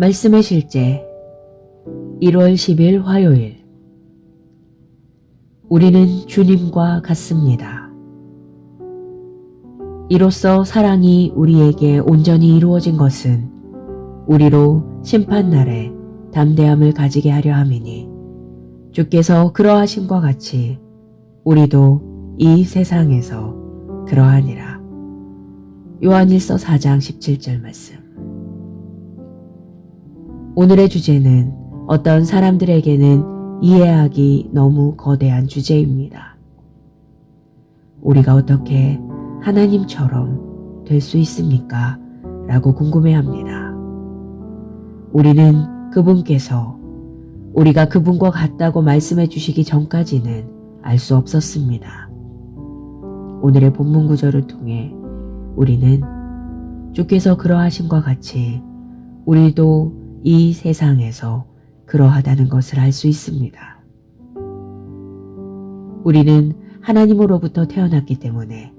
말씀의 실제 1월 10일 화요일. 우리는 주님과 같습니다. 이로써 사랑이 우리에게 온전히 이루어진 것은 우리로 심판날에 담대함을 가지게 하려 함이니, 주께서 그러하심과 같이 우리도 이 세상에서 그러하니라. 요한일서 4장 17절 말씀. 오늘의 주제는 어떤 사람들에게는 이해하기 너무 거대한 주제입니다. 우리가 어떻게 하나님처럼 될 수 있습니까? 라고 궁금해합니다. 우리는 그분께서 우리가 그분과 같다고 말씀해 주시기 전까지는 알 수 없었습니다. 오늘의 본문 구절을 통해 우리는 주께서 그러하심과 같이 우리도 이 세상에서 그러하다는 것을 알 수 있습니다. 우리는 하나님으로부터 태어났기 때문에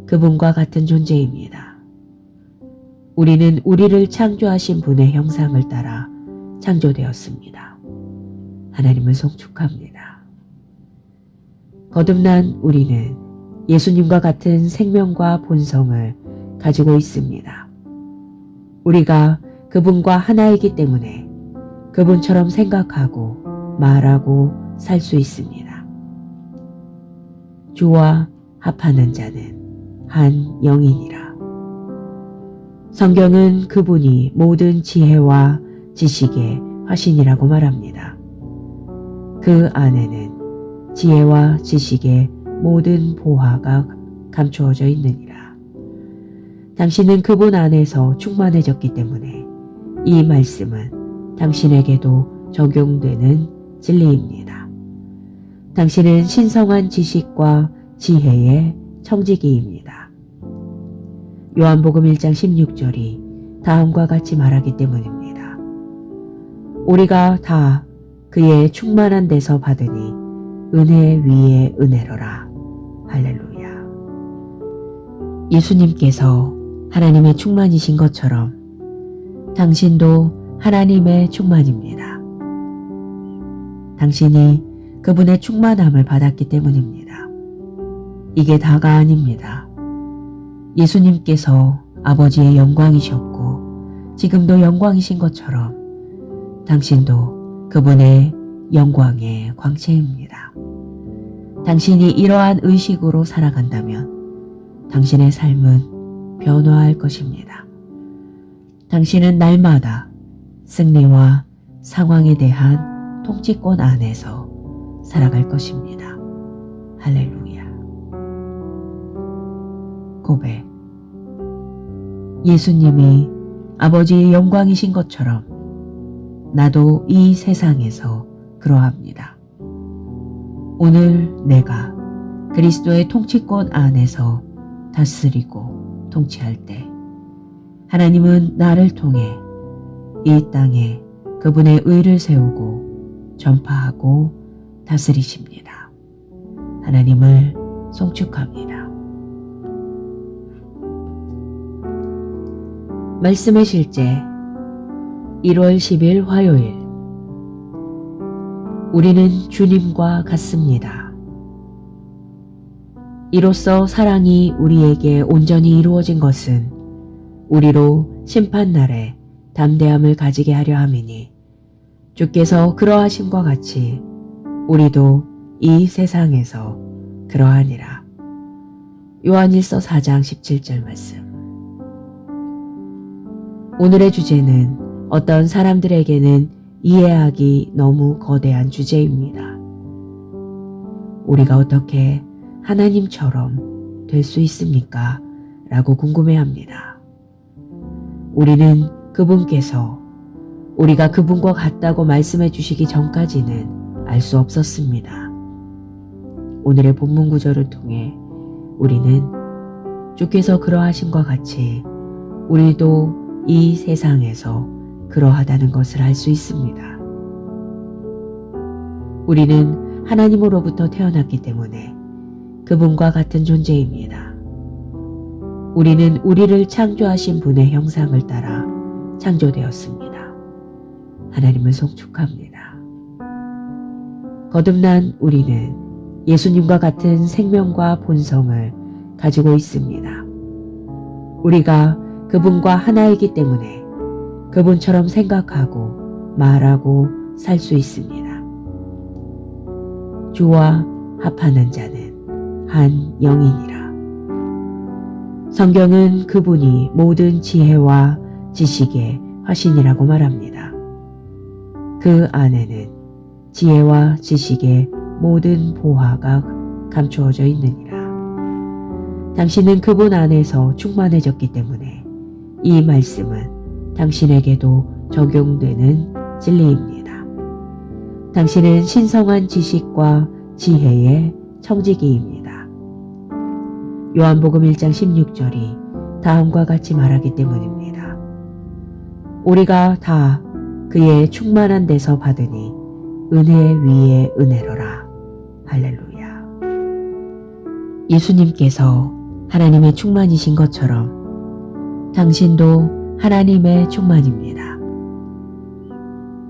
그분과 같은 존재입니다. 우리는 우리를 창조하신 분의 형상을 따라 창조되었습니다. 하나님을 송축합니다. 거듭난 우리는 예수님과 같은 생명과 본성을 가지고 있습니다. 우리가 그분과 하나이기 때문에 그분처럼 생각하고 말하고 살 수 있습니다. 주와 합하는 자는 한 영이니라. 성경은 그분이 모든 지혜와 지식의 화신이라고 말합니다. 그 안에는 지혜와 지식의 모든 보화가 감추어져 있느니라. 당신은 그분 안에서 충만해졌기 때문에 이 말씀은 당신에게도 적용되는 진리입니다. 당신은 신성한 지식과 지혜의 청지기입니다. 요한복음 1장 16절이 다음과 같이 말하기 때문입니다. 우리가 다 그의 충만한 데서 받으니 은혜 위에 은혜로라. 할렐루야. 예수님께서 하나님의 충만이신 것처럼 당신도 하나님의 충만입니다. 당신이 그분의 충만함을 받았기 때문입니다. 이게 다가 아닙니다. 예수님께서 아버지의 영광이셨고 지금도 영광이신 것처럼 당신도 그분의 영광의 광채입니다. 당신이 이러한 의식으로 살아간다면 당신의 삶은 변화할 것입니다. 당신은 날마다 승리와 상황에 대한 통치권 안에서 살아갈 것입니다. 할렐루야. 고백. 예수님이 아버지의 영광이신 것처럼 나도 이 세상에서 그러합니다. 오늘 내가 그리스도의 통치권 안에서 다스리고 통치할 때 하나님은 나를 통해 이 땅에 그분의 의를 세우고 전파하고 다스리십니다. 하나님을 송축합니다. 말씀의 실제 1월 10일 화요일. 우리는 주님과 같습니다. 이로써 사랑이 우리에게 온전히 이루어진 것은 우리로 심판날에 담대함을 가지게 하려 함이니, 주께서 그러하심과 같이 우리도 이 세상에서 그러하니라. 요한일서 4장 17절 말씀. 오늘의 주제는 어떤 사람들에게는 이해하기 너무 거대한 주제입니다. 우리가 어떻게 하나님처럼 될 수 있습니까? 라고 궁금해합니다. 우리는 그분께서 우리가 그분과 같다고 말씀해 주시기 전까지는 알 수 없었습니다. 오늘의 본문 구절을 통해 우리는 주께서 그러하심과 같이 우리도 이 세상에서 그러하다는 것을 알 수 있습니다. 우리는 하나님으로부터 태어났기 때문에 그분과 같은 존재입니다. 우리는 우리를 창조하신 분의 형상을 따라 창조되었습니다. 하나님을 송축합니다. 거듭난 우리는 예수님과 같은 생명과 본성을 가지고 있습니다. 우리가 그분과 하나이기 때문에 그분처럼 생각하고 말하고 살 수 있습니다. 주와 합하는 자는 한 영이니라. 성경은 그분이 모든 지혜와 지식의 화신이라고 말합니다. 그 안에는 지혜와 지식의 모든 보화가 감추어져 있느니라. 당신은 그분 안에서 충만해졌기 때문에 이 말씀은 당신에게도 적용되는 진리입니다. 당신은 신성한 지식과 지혜의 청지기입니다. 요한복음 1장 16절이 다음과 같이 말하기 때문입니다. 우리가 다 그의 충만한 데서 받으니 은혜 위에 은혜로라. 할렐루야. 예수님께서 하나님의 충만이신 것처럼 당신도 하나님의 충만입니다.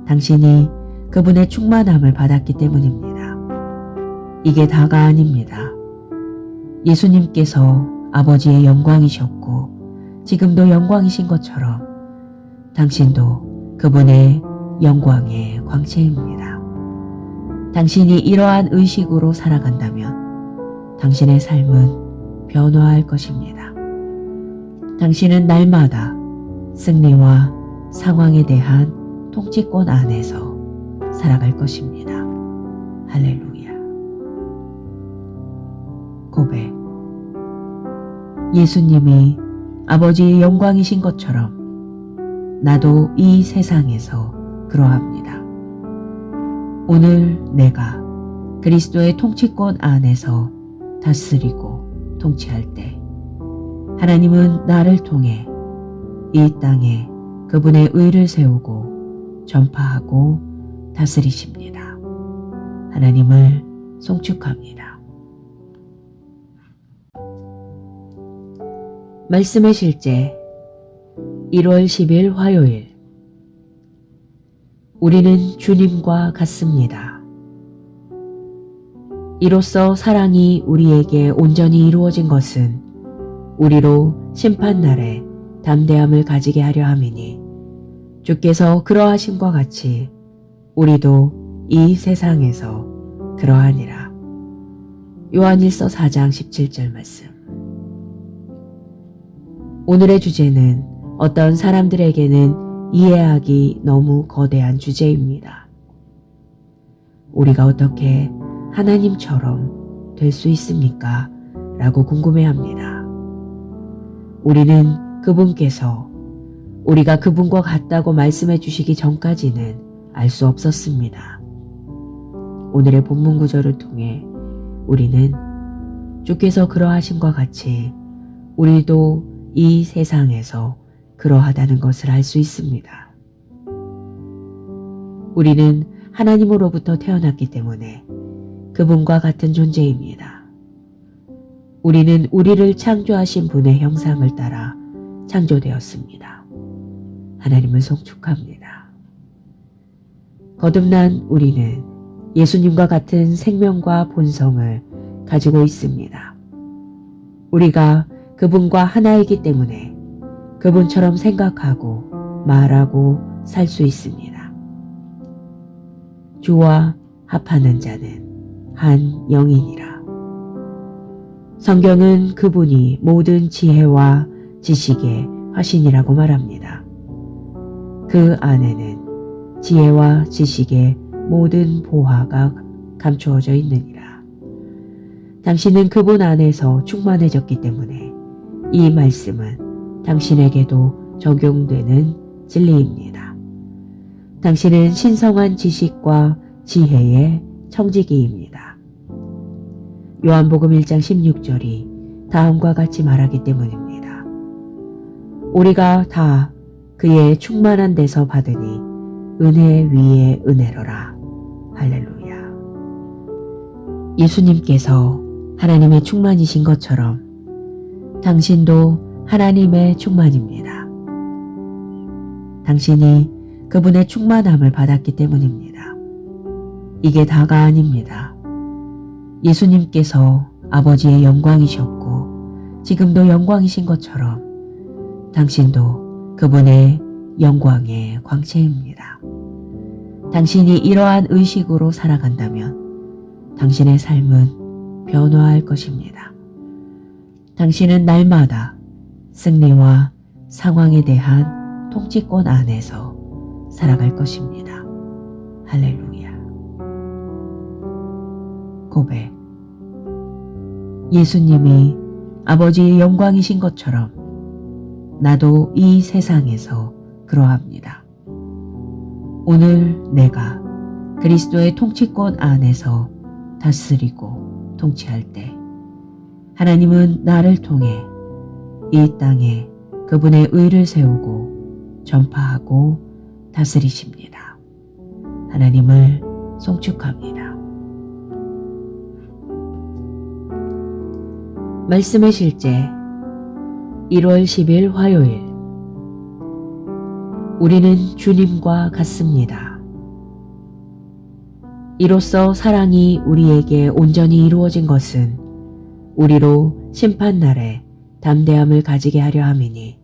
당신이 그분의 충만함을 받았기 때문입니다. 이게 다가 아닙니다. 예수님께서 아버지의 영광이셨고 지금도 영광이신 것처럼 당신도 그분의 영광의 광채입니다. 당신이 이러한 의식으로 살아간다면 당신의 삶은 변화할 것입니다. 당신은 날마다 승리와 상황에 대한 통치권 안에서 살아갈 것입니다. 할렐루야. 고백. 예수님이 아버지의 영광이신 것처럼 나도 이 세상에서 그러합니다. 오늘 내가 그리스도의 통치권 안에서 다스리고 통치할 때 하나님은 나를 통해 이 땅에 그분의 의를 세우고 전파하고 다스리십니다. 하나님을 송축합니다. 말씀의 실제 1월 10일 화요일. 우리는 주님과 같습니다. 이로써 사랑이 우리에게 온전히 이루어진 것은 우리로 심판날에 담대함을 가지게 하려 함이니 주께서 그러하심과 같이 우리도 이 세상에서 그러하니라. 요한일서 4장 17절 말씀. 오늘의 주제는 어떤 사람들에게는 이해하기 너무 거대한 주제입니다. 우리가 어떻게 하나님처럼 될 수 있습니까? 라고 궁금해합니다. 우리는 그분께서 우리가 그분과 같다고 말씀해 주시기 전까지는 알 수 없었습니다. 오늘의 본문 구절을 통해 우리는 주께서 그러하심과 같이 우리도 이 세상에서 그러하다는 것을 알 수 있습니다. 우리는 하나님으로부터 태어났기 때문에 그분과 같은 존재입니다. 우리는 우리를 창조하신 분의 형상을 따라 창조되었습니다. 하나님을 송축합니다. 거듭난 우리는 예수님과 같은 생명과 본성을 가지고 있습니다. 우리가 그분과 하나이기 때문에 그분처럼 생각하고 말하고 살 수 있습니다. 주와 합하는 자는 한 영이니라. 성경은 그분이 모든 지혜와 지식의 화신이라고 말합니다. 그 안에는 지혜와 지식의 모든 보화가 감추어져 있느니라. 당신은 그분 안에서 충만해졌기 때문에 이 말씀은 당신에게도 적용되는 진리입니다. 당신은 신성한 지식과 지혜의 청지기입니다. 요한복음 1장 16절이 다음과 같이 말하기 때문입니다. 우리가 다 그의 충만한 데서 받으니 은혜 위에 은혜로라. 할렐루야. 예수님께서 하나님의 충만이신 것처럼 당신도 하나님의 충만입니다. 당신이 그분의 충만함을 받았기 때문입니다. 이게 다가 아닙니다. 예수님께서 아버지의 영광이셨고 지금도 영광이신 것처럼 당신도 그분의 영광의 광채입니다. 당신이 이러한 의식으로 살아간다면 당신의 삶은 변화할 것입니다. 당신은 날마다 승리와 상황에 대한 통치권 안에서 살아갈 것입니다. 할렐루야. 고백. 예수님이 아버지의 영광이신 것처럼 나도 이 세상에서 그러합니다. 오늘 내가 그리스도의 통치권 안에서 다스리고 통치할 때 하나님은 나를 통해 이 땅에 그분의 의를 세우고 전파하고 다스리십니다. 하나님을 송축합니다. 말씀의 실제 1월 10일 화요일. 우리는 주님과 같습니다. 이로써 사랑이 우리에게 온전히 이루어진 것은 우리로 심판날에 담대함을 가지게 하려 함이니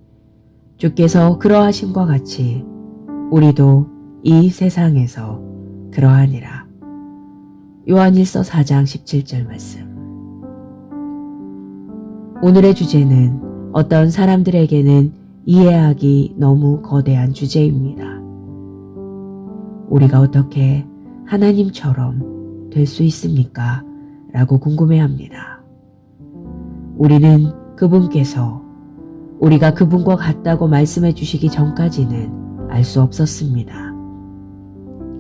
주께서 그러하심과 같이 우리도 이 세상에서 그러하니라. 요한일서 4장 17절 말씀. 오늘의 주제는 어떤 사람들에게는 이해하기 너무 거대한 주제입니다. 우리가 어떻게 하나님처럼 될 수 있습니까? 라고 궁금해합니다. 우리는 그분께서 우리가 그분과 같다고 말씀해 주시기 전까지는 알 수 없었습니다.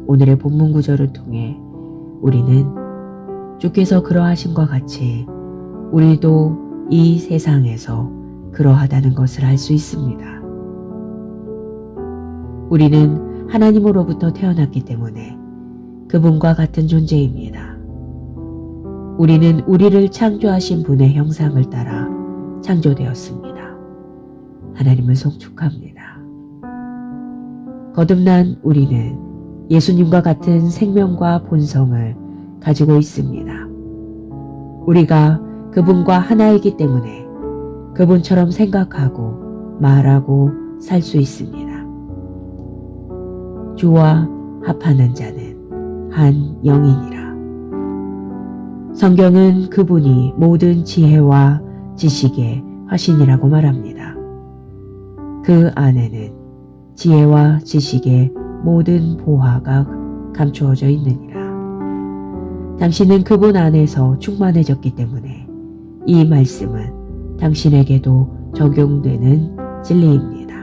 오늘의 본문 구절을 통해 우리는 주께서 그러하심과 같이 우리도 이 세상에서 그러하다는 것을 알 수 있습니다. 우리는 하나님으로부터 태어났기 때문에 그분과 같은 존재입니다. 우리는 우리를 창조하신 분의 형상을 따라 창조되었습니다. 하나님을 송축합니다. 거듭난 우리는 예수님과 같은 생명과 본성을 가지고 있습니다. 우리가 그분과 하나이기 때문에 그분처럼 생각하고 말하고 살 수 있습니다. 주와 합하는 자는 한 영이니라. 성경은 그분이 모든 지혜와 지식의 화신이라고 말합니다. 그 안에는 지혜와 지식의 모든 보화가 감추어져 있느니라. 당신은 그분 안에서 충만해졌기 때문에 이 말씀은 당신에게도 적용되는 진리입니다.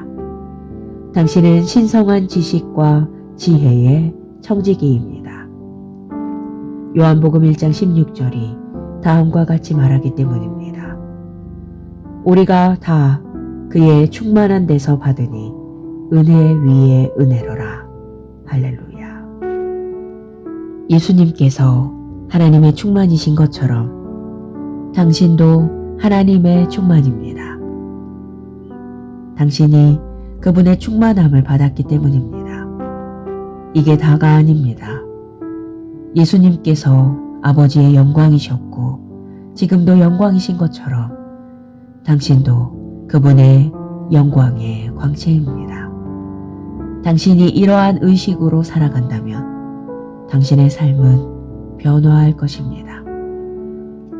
당신은 신성한 지식과 지혜의 청지기입니다. 요한복음 1장 16절이 다음과 같이 말하기 때문입니다. 우리가 다 그의 충만한 데서 받으니 은혜 위에 은혜로라. 할렐루야. 예수님께서 하나님의 충만이신 것처럼 당신도 하나님의 충만입니다. 당신이 그분의 충만함을 받았기 때문입니다. 이게 다가 아닙니다. 예수님께서 아버지의 영광이셨고 지금도 영광이신 것처럼 당신도 그분의 영광의 광채입니다. 당신이 이러한 의식으로 살아간다면 당신의 삶은 변화할 것입니다.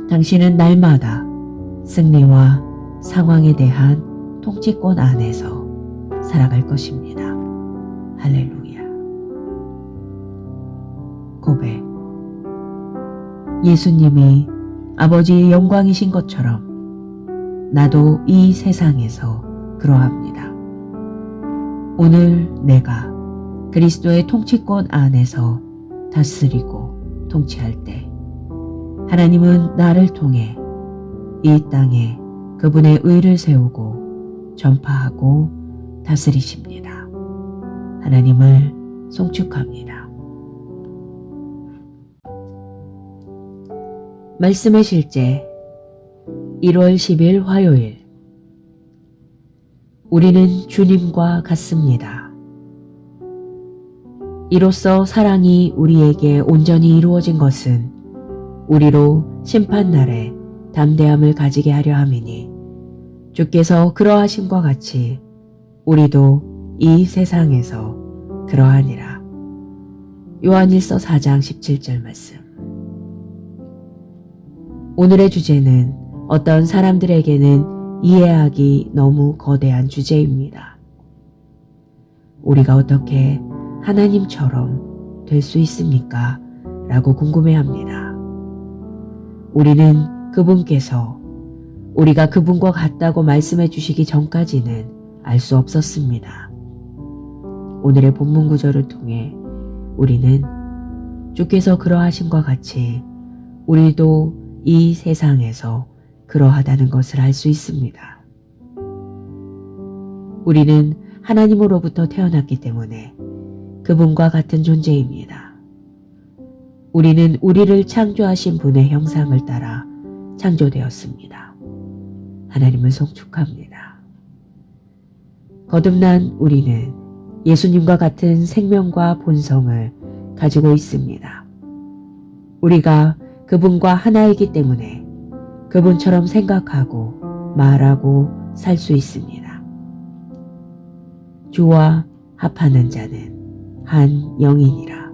당신은 날마다 승리와 상황에 대한 통치권 안에서 살아갈 것입니다. 할렐루야. 고백. 예수님이 아버지의 영광이신 것처럼 나도 이 세상에서 그러합니다. 오늘 내가 그리스도의 통치권 안에서 다스리고 통치할 때 하나님은 나를 통해 이 땅에 그분의 의를 세우고 전파하고 다스리십니다. 하나님을 송축합니다. 말씀의 실제 1월 10일 화요일. 우리는 주님과 같습니다. 이로써 사랑이 우리에게 온전히 이루어진 것은 우리로 심판날에 담대함을 가지게 하려 함이니 주께서 그러하심과 같이 우리도 이 세상에서 그러하니라. 요한일서 4장 17절 말씀. 오늘의 주제는 어떤 사람들에게는 이해하기 너무 거대한 주제입니다. 우리가 어떻게 하나님처럼 될 수 있습니까? 라고 궁금해합니다. 우리는 그분께서 우리가 그분과 같다고 말씀해 주시기 전까지는 알 수 없었습니다. 오늘의 본문 구절을 통해 우리는 주께서 그러하심과 같이 우리도 이 세상에서 그러하다는 것을 알 수 있습니다. 우리는 하나님으로부터 태어났기 때문에 그분과 같은 존재입니다. 우리는 우리를 창조하신 분의 형상을 따라 창조되었습니다. 하나님을 송축합니다. 거듭난 우리는 예수님과 같은 생명과 본성을 가지고 있습니다. 우리가 그분과 하나이기 때문에 그분처럼 생각하고 말하고 살 수 있습니다. 주와 합하는 자는 한 영이니라.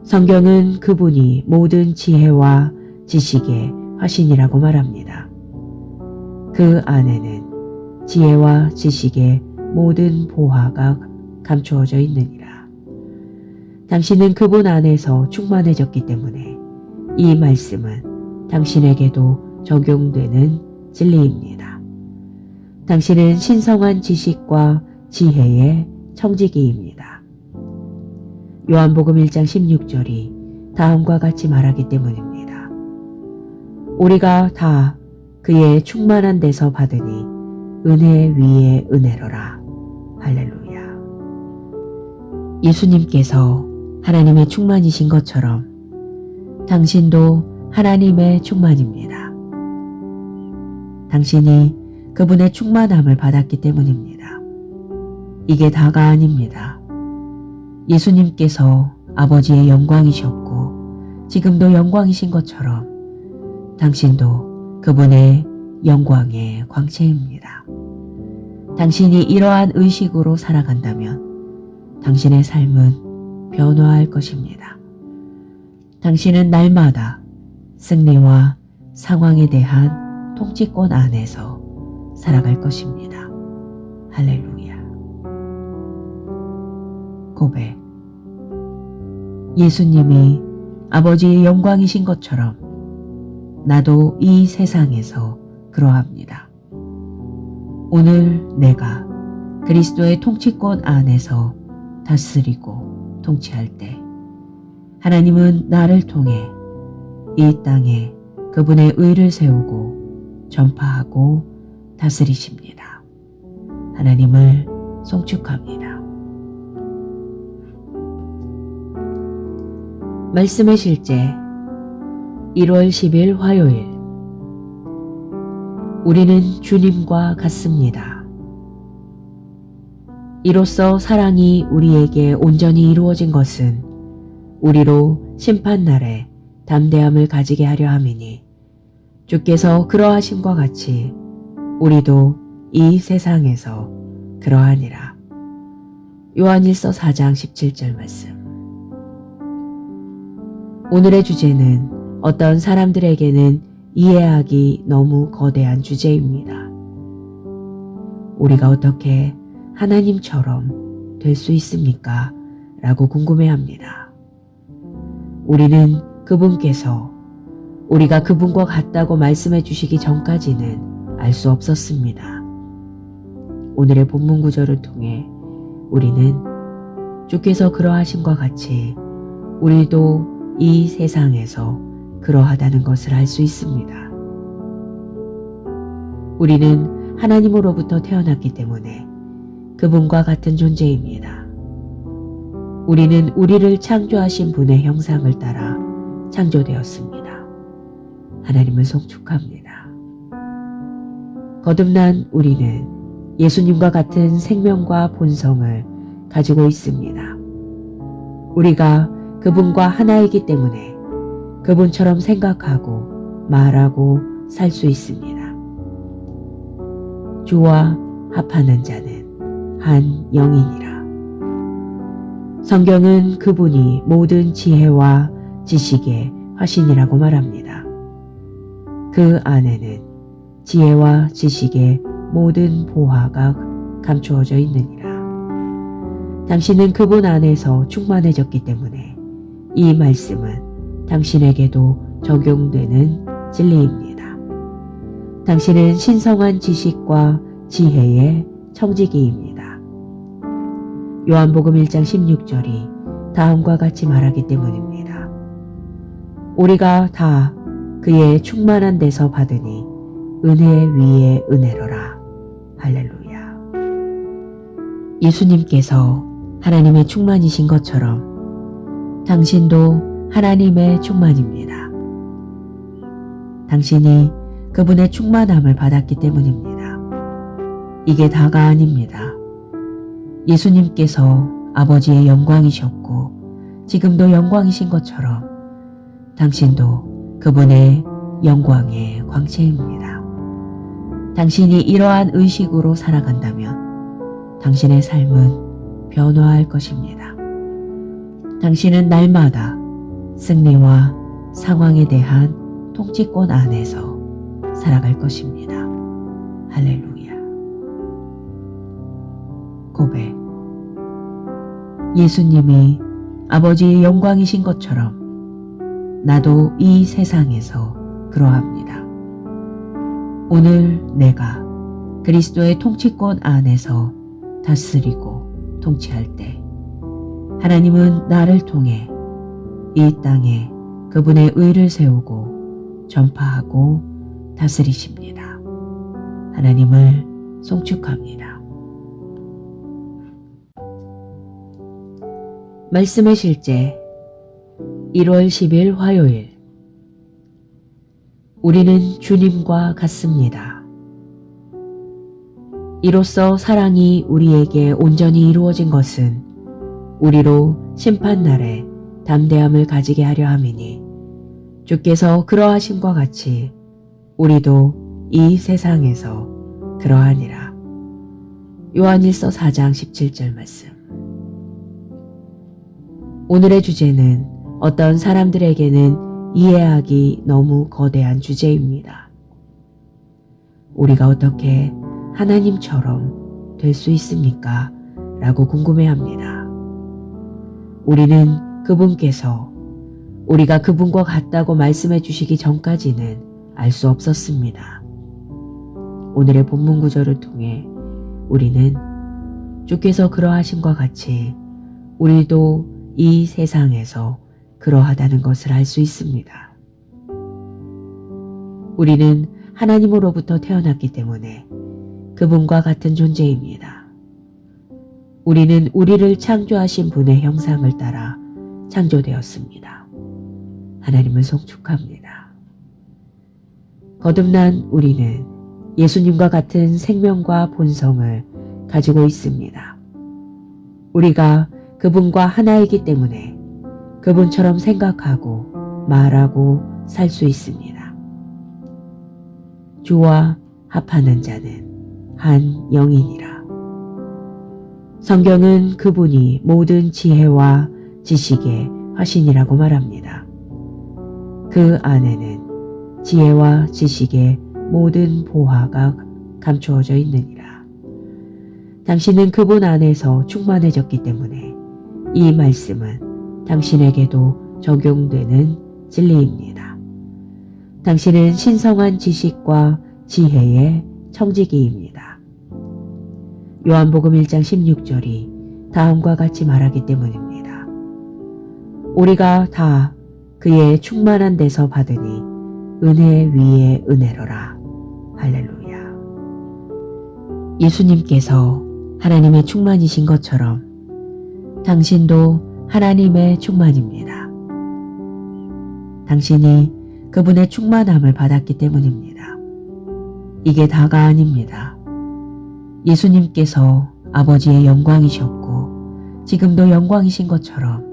성경은 그분이 모든 지혜와 지식의 화신이라고 말합니다. 그 안에는 지혜와 지식의 모든 보화가 감추어져 있느니라. 당신은 그분 안에서 충만해졌기 때문에 이 말씀은 당신에게도 적용되는 진리입니다. 당신은 신성한 지식과 지혜의 청지기입니다. 요한복음 1장 16절이 다음과 같이 말하기 때문입니다. 우리가 다 그의 충만한 데서 받으니 은혜 위에 은혜로라. 할렐루야. 예수님께서 하나님의 충만이신 것처럼 당신도 하나님의 충만입니다. 당신이 그분의 충만함을 받았기 때문입니다. 이게 다가 아닙니다. 예수님께서 아버지의 영광이셨고 지금도 영광이신 것처럼 당신도 그분의 영광의 광채입니다. 당신이 이러한 의식으로 살아간다면 당신의 삶은 변화할 것입니다. 당신은 날마다 승리와 상황에 대한 통치권 안에서 살아갈 것입니다. 할렐루야. 고백. 예수님이 아버지의 영광이신 것처럼 나도 이 세상에서 그러합니다. 오늘 내가 그리스도의 통치권 안에서 다스리고 통치할 때 하나님은 나를 통해 이 땅에 그분의 의를 세우고 전파하고 다스리십니다. 하나님을 송축합니다. 말씀의 실제 1월 10일 화요일. 우리는 주님과 같습니다. 이로써 사랑이 우리에게 온전히 이루어진 것은 우리로 심판날에 담대함을 가지게 하려 함이니 주께서 그러하심과 같이 우리도 이 세상에서 그러하니라. 요한일서 4장 17절 말씀. 오늘의 주제는 어떤 사람들에게는 이해하기 너무 거대한 주제입니다. 우리가 어떻게 하나님처럼 될 수 있습니까? 라고 궁금해합니다. 우리는 그분께서 우리가 그분과 같다고 말씀해 주시기 전까지는 알 수 없었습니다. 오늘의 본문 구절을 통해 우리는 주께서 그러하심과 같이 우리도 이 세상에서 그러하다는 것을 알 수 있습니다. 우리는 하나님으로부터 태어났기 때문에 그분과 같은 존재입니다. 우리는 우리를 창조하신 분의 형상을 따라 창조되었습니다. 하나님을 송축합니다. 거듭난 우리는 예수님과 같은 생명과 본성을 가지고 있습니다. 우리가 그분과 하나이기 때문에 그분처럼 생각하고 말하고 살 수 있습니다. 주와 합하는 자는 한 영이니라. 성경은 그분이 모든 지혜와 지식의 화신이라고 말합니다. 그 안에는 지혜와 지식의 모든 보화가 감추어져 있느니라. 당신은 그분 안에서 충만해졌기 때문에 이 말씀은 당신에게도 적용되는 진리입니다. 당신은 신성한 지식과 지혜의 청지기입니다. 요한복음 1장 16절이 다음과 같이 말하기 때문입니다. 우리가 다 그의 충만한 데서 받으니 은혜 위에 은혜로라. 할렐루야. 예수님께서 하나님의 충만이신 것처럼 당신도 하나님의 충만입니다. 당신이 그분의 충만함을 받았기 때문입니다. 이게 다가 아닙니다. 예수님께서 아버지의 영광이셨고 지금도 영광이신 것처럼 당신도 그분의 영광의 광채입니다. 당신이 이러한 의식으로 살아간다면 당신의 삶은 변화할 것입니다. 당신은 날마다 승리와 상황에 대한 통치권 안에서 살아갈 것입니다. 할렐루야. 고백. 예수님이 아버지의 영광이신 것처럼 나도 이 세상에서 그러합니다. 오늘 내가 그리스도의 통치권 안에서 다스리고 통치할 때 하나님은 나를 통해 이 땅에 그분의 의를 세우고 전파하고 다스리십니다. 하나님을 송축합니다. 말씀의 실제 1월 10일 화요일. 우리는 주님과 같습니다. 이로써 사랑이 우리에게 온전히 이루어진 것은 우리로 심판날에 담대함을 가지게 하려 함이니 주께서 그러하심과 같이 우리도 이 세상에서 그러하니라. 요한일서 4장 17절 말씀. 오늘의 주제는 어떤 사람들에게는 이해하기 너무 거대한 주제입니다. 우리가 어떻게 하나님처럼 될 수 있습니까? 라고 궁금해합니다. 우리는 그분께서 우리가 그분과 같다고 말씀해 주시기 전까지는 알 수 없었습니다. 오늘의 본문 구절을 통해 우리는 주께서 그러하심과 같이 우리도 이 세상에서 그러하다는 것을 알 수 있습니다. 우리는 하나님으로부터 태어났기 때문에 그분과 같은 존재입니다. 우리는 우리를 창조하신 분의 형상을 따라 창조되었습니다. 하나님을 송축합니다. 거듭난 우리는 예수님과 같은 생명과 본성을 가지고 있습니다. 우리가 그분과 하나이기 때문에 그분처럼 생각하고 말하고 살 수 있습니다. 주와 합하는 자는 한 영이니라. 성경은 그분이 모든 지혜와 지식의 화신이라고 말합니다. 그 안에는 지혜와 지식의 모든 보화가 감추어져 있느니라. 당신은 그분 안에서 충만해졌기 때문에 이 말씀은 당신에게도 적용되는 진리입니다. 당신은 신성한 지식과 지혜의 청지기입니다. 요한복음 1장 16절이 다음과 같이 말하기 때문입니다. 우리가 다 그의 충만한 데서 받으니 은혜 위에 은혜로라. 할렐루야. 예수님께서 하나님의 충만이신 것처럼 당신도 하나님의 충만입니다. 당신이 그분의 충만함을 받았기 때문입니다. 이게 다가 아닙니다. 예수님께서 아버지의 영광이셨고 지금도 영광이신 것처럼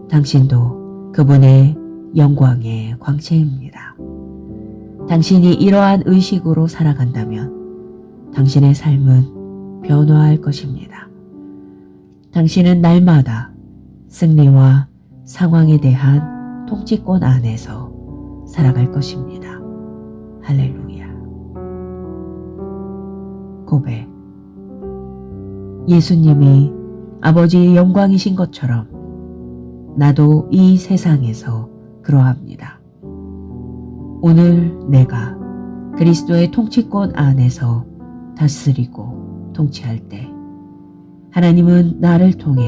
당신도 그분의 영광의 광채입니다. 당신이 이러한 의식으로 살아간다면 당신의 삶은 변화할 것입니다. 당신은 날마다 승리와 상황에 대한 통치권 안에서 살아갈 것입니다. 할렐루야. 고백. 예수님이 아버지의 영광이신 것처럼 나도 이 세상에서 그러합니다. 오늘 내가 그리스도의 통치권 안에서 다스리고 통치할 때 하나님은 나를 통해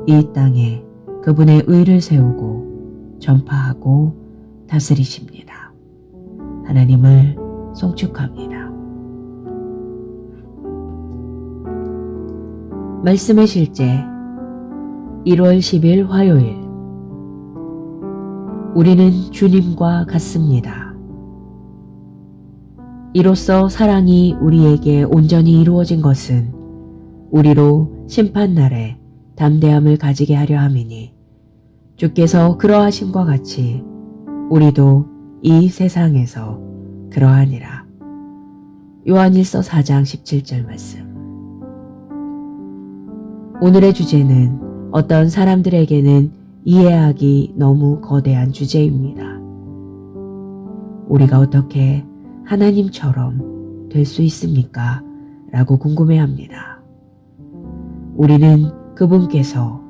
이 땅에 그분의 의를 세우고 전파하고 다스리십니다. 하나님을 송축합니다. 말씀의 실제 1월 10일 화요일. 우리는 주님과 같습니다. 이로써 사랑이 우리에게 온전히 이루어진 것은 우리로 심판날에 담대함을 가지게 하려 함이니 주께서 그러하심과 같이 우리도 이 세상에서 그러하니라. 요한일서 4장 17절 말씀. 오늘의 주제는 어떤 사람들에게는 이해하기 너무 거대한 주제입니다. 우리가 어떻게 하나님처럼 될 수 있습니까? 라고 궁금해합니다. 우리는 그분께서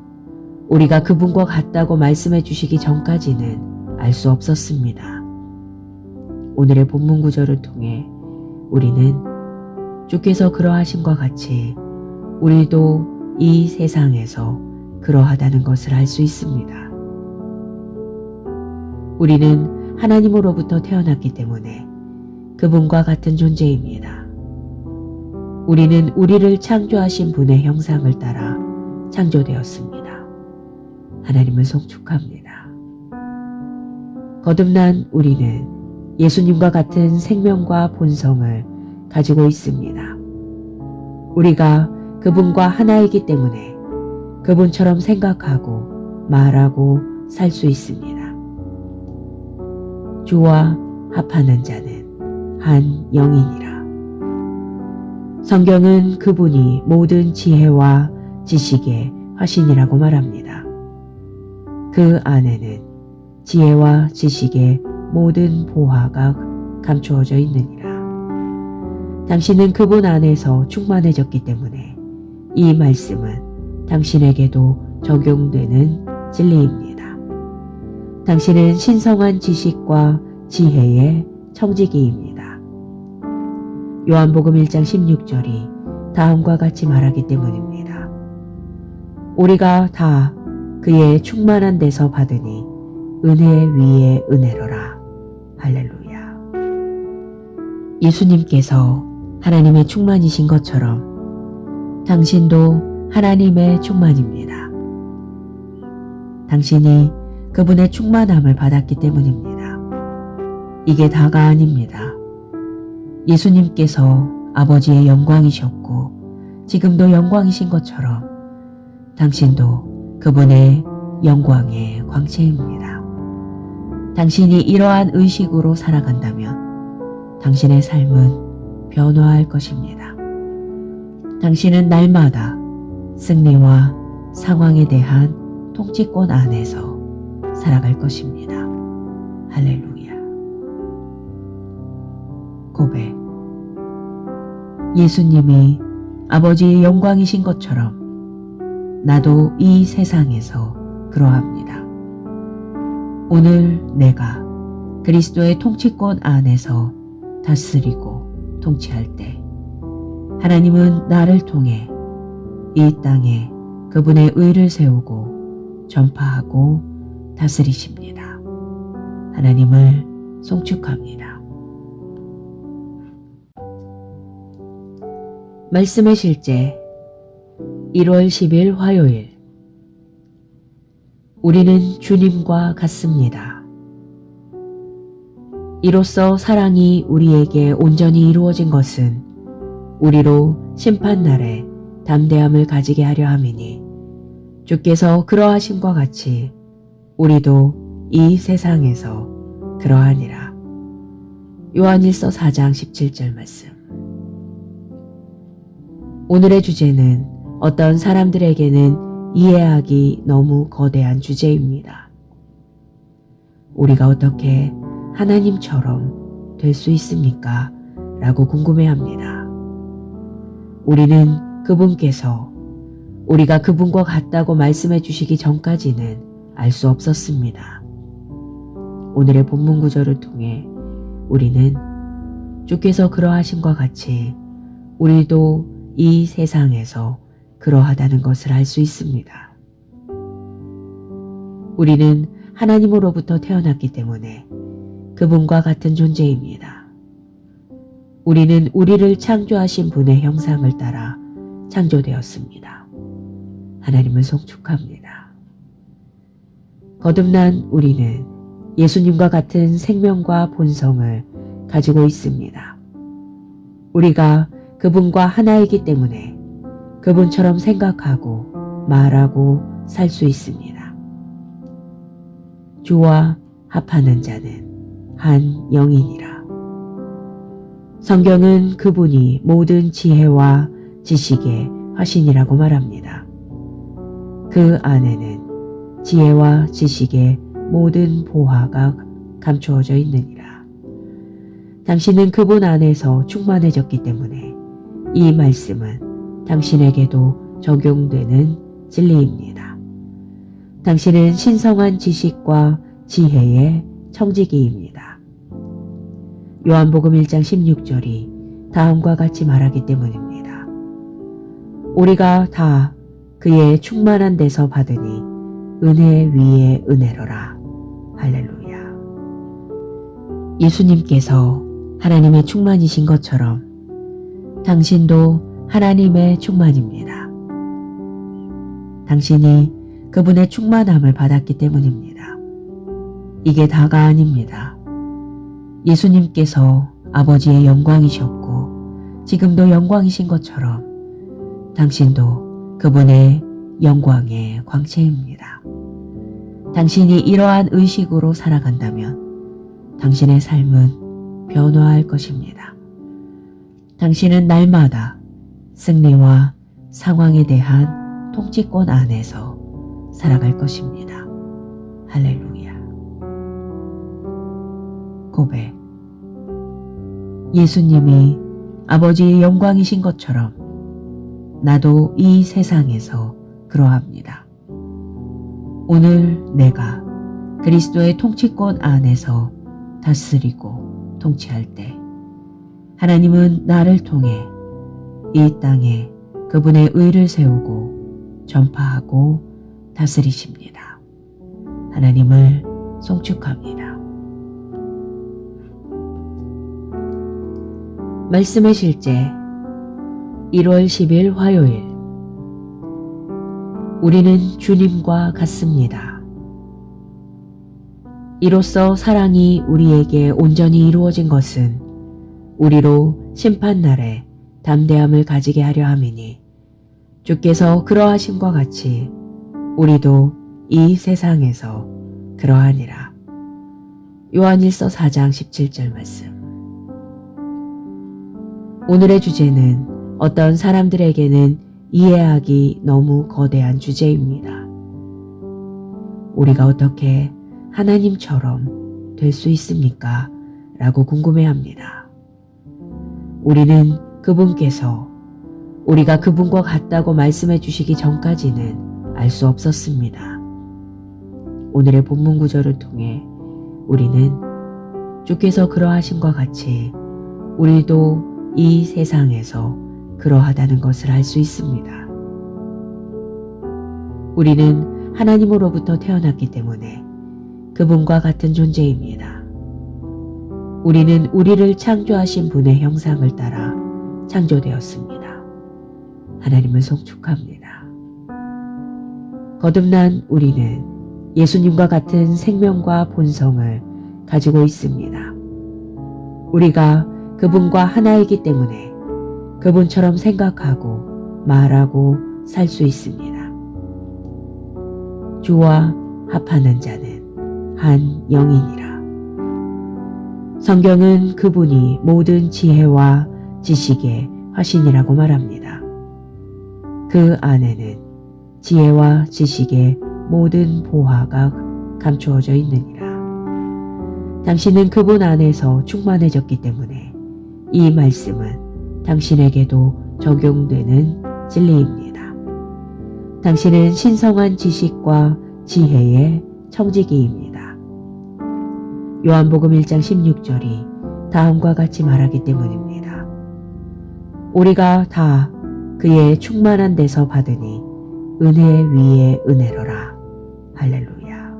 우리가 그분과 같다고 말씀해 주시기 전까지는 알 수 없었습니다. 오늘의 본문 구절을 통해 우리는 주께서 그러하심과 같이 우리도 이 세상에서 그러하다는 것을 알 수 있습니다. 우리는 하나님으로부터 태어났기 때문에 그분과 같은 존재입니다. 우리는 우리를 창조하신 분의 형상을 따라 창조되었습니다. 하나님을 송축합니다. 거듭난 우리는 예수님과 같은 생명과 본성을 가지고 있습니다. 우리가 그분과 하나이기 때문에 그분처럼 생각하고 말하고 살 수 있습니다. 주와 합하는 자는 한 영이니라. 성경은 그분이 모든 지혜와 지식의 화신이라고 말합니다. 그 안에는 지혜와 지식의 모든 보화가 감추어져 있느니라. 당신은 그분 안에서 충만해졌기 때문에 이 말씀은 당신에게도 적용되는 진리입니다. 당신은 신성한 지식과 지혜의 청지기입니다. 요한복음 1장 16절이 다음과 같이 말하기 때문입니다. 우리가 다 그의 충만한 데서 받으니 은혜 위에 은혜로라. 할렐루야. 예수님께서 하나님의 충만이신 것처럼 당신도 하나님의 충만입니다. 당신이 그분의 충만함을 받았기 때문입니다. 이게 다가 아닙니다. 예수님께서 아버지의 영광이셨고 지금도 영광이신 것처럼 당신도 그분의 영광의 광채입니다. 당신이 이러한 의식으로 살아간다면 당신의 삶은 변화할 것입니다. 당신은 날마다 승리와 상황에 대한 통치권 안에서 살아갈 것입니다. 할렐루야. 고백. 예수님이 아버지의 영광이신 것처럼 나도 이 세상에서 그러합니다. 오늘 내가 그리스도의 통치권 안에서 다스리고 통치할 때 하나님은 나를 통해 이 땅에 그분의 의를 세우고 전파하고 다스리십니다. 하나님을 송축합니다. 말씀의 실제 1월 10일 화요일. 우리는 주님과 같습니다. 이로써 사랑이 우리에게 온전히 이루어진 것은 우리로 심판날에 담대함을 가지게 하려 함이니 주께서 그러하심과 같이 우리도 이 세상에서 그러하니라. 요한일서 4장 17절 말씀. 오늘의 주제는 어떤 사람들에게는 이해하기 너무 거대한 주제입니다. 우리가 어떻게 하나님처럼 될 수 있습니까? 라고 궁금해합니다. 우리는 그분께서 우리가 그분과 같다고 말씀해 주시기 전까지는 알 수 없었습니다. 오늘의 본문 구절을 통해 우리는 주께서 그러하심과 같이 우리도 이 세상에서 그러하다는 것을 알 수 있습니다. 우리는 하나님으로부터 태어났기 때문에 그분과 같은 존재입니다. 우리는 우리를 창조하신 분의 형상을 따라 창조되었습니다. 하나님을 송축합니다. 거듭난 우리는 예수님과 같은 생명과 본성을 가지고 있습니다. 우리가 그분과 하나이기 때문에 그분처럼 생각하고 말하고 살 수 있습니다. 주와 합하는 자는 한 영이니라. 성경은 그분이 모든 지혜와 지식의 화신이라고 말합니다. 그 안에는 지혜와 지식의 모든 보화가 감추어져 있느니라. 당신은 그분 안에서 충만해졌기 때문에 이 말씀은 당신에게도 적용되는 진리입니다. 당신은 신성한 지식과 지혜의 청지기입니다. 요한복음 1장 16절이 다음과 같이 말하기 때문입니다. 우리가 다 그의 충만한 데서 받으니 은혜 위에 은혜로라. 할렐루야. 예수님께서 하나님의 충만이신 것처럼 당신도 하나님의 충만입니다. 당신이 그분의 충만함을 받았기 때문입니다. 이게 다가 아닙니다. 예수님께서 아버지의 영광이셨고 지금도 영광이신 것처럼 당신도 그분의 영광의 광채입니다. 당신이 이러한 의식으로 살아간다면 당신의 삶은 변화할 것입니다. 당신은 날마다 승리와 상황에 대한 통치권 안에서 살아갈 것입니다. 할렐루야. 고백. 예수님이 아버지의 영광이신 것처럼 나도 이 세상에서 그러합니다. 오늘 내가 그리스도의 통치권 안에서 다스리고 통치할 때 하나님은 나를 통해 이 땅에 그분의 의를 세우고 전파하고 다스리십니다. 하나님을 송축합니다. 말씀의 실제 1월 10일 화요일. 우리는 주님과 같습니다. 이로써 사랑이 우리에게 온전히 이루어진 것은 우리로 심판날에 담대함을 가지게 하려 함이니 주께서 그러하심과 같이 우리도 이 세상에서 그러하니라. 요한일서 4장 17절 말씀. 오늘의 주제는 어떤 사람들에게는 이해하기 너무 거대한 주제입니다. 우리가 어떻게 하나님처럼 될 수 있습니까? 라고 궁금해합니다. 우리는 그분께서 우리가 그분과 같다고 말씀해 주시기 전까지는 알 수 없었습니다. 오늘의 본문 구절을 통해 우리는 주께서 그러하심과 같이 우리도 이 세상에서 그러하다는 것을 알 수 있습니다. 우리는 하나님으로부터 태어났기 때문에 그분과 같은 존재입니다. 우리는 우리를 창조하신 분의 형상을 따라 창조되었습니다. 하나님을 송축합니다. 거듭난 우리는 예수님과 같은 생명과 본성을 가지고 있습니다. 우리가 그분과 하나이기 때문에 그분처럼 생각하고 말하고 살 수 있습니다. 주와 합하는 자는 한 영이니라. 성경은 그분이 모든 지혜와 지식의 화신이라고 말합니다. 그 안에는 지혜와 지식의 모든 보화가 감추어져 있느니라. 당신은 그분 안에서 충만해졌기 때문에 이 말씀은 당신에게도 적용되는 진리입니다. 당신은 신성한 지식과 지혜의 청지기입니다. 요한복음 1장 16절이 다음과 같이 말하기 때문입니다. 우리가 다 그의 충만한 데서 받으니 은혜 위에 은혜로라. 할렐루야.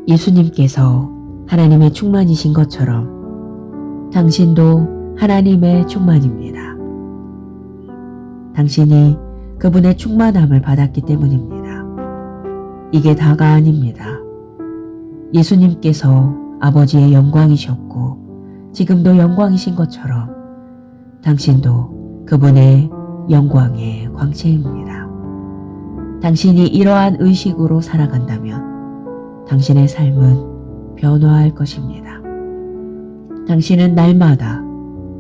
예수님께서 하나님의 충만이신 것처럼 당신도 하나님의 충만입니다. 당신이 그분의 충만함을 받았기 때문입니다. 이게 다가 아닙니다. 예수님께서 아버지의 영광이셨고 지금도 영광이신 것처럼 당신도 그분의 영광의 광채입니다. 당신이 이러한 의식으로 살아간다면 당신의 삶은 변화할 것입니다. 당신은 날마다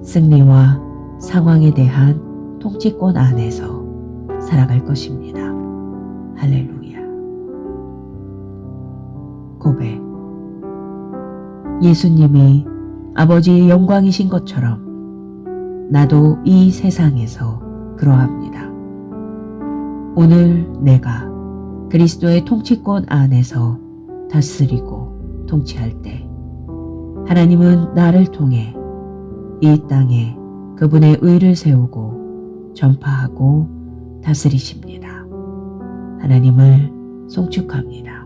승리와 상황에 대한 통치권 안에서 살아갈 것입니다. 할렐루야. 고백. 예수님이 아버지의 영광이신 것처럼 나도 이 세상에서 그러합니다. 오늘 내가 그리스도의 통치권 안에서 다스리고 통치할 때 하나님은 나를 통해 이 땅에 그분의 의를 세우고 전파하고 다스리십니다. 하나님을 송축합니다.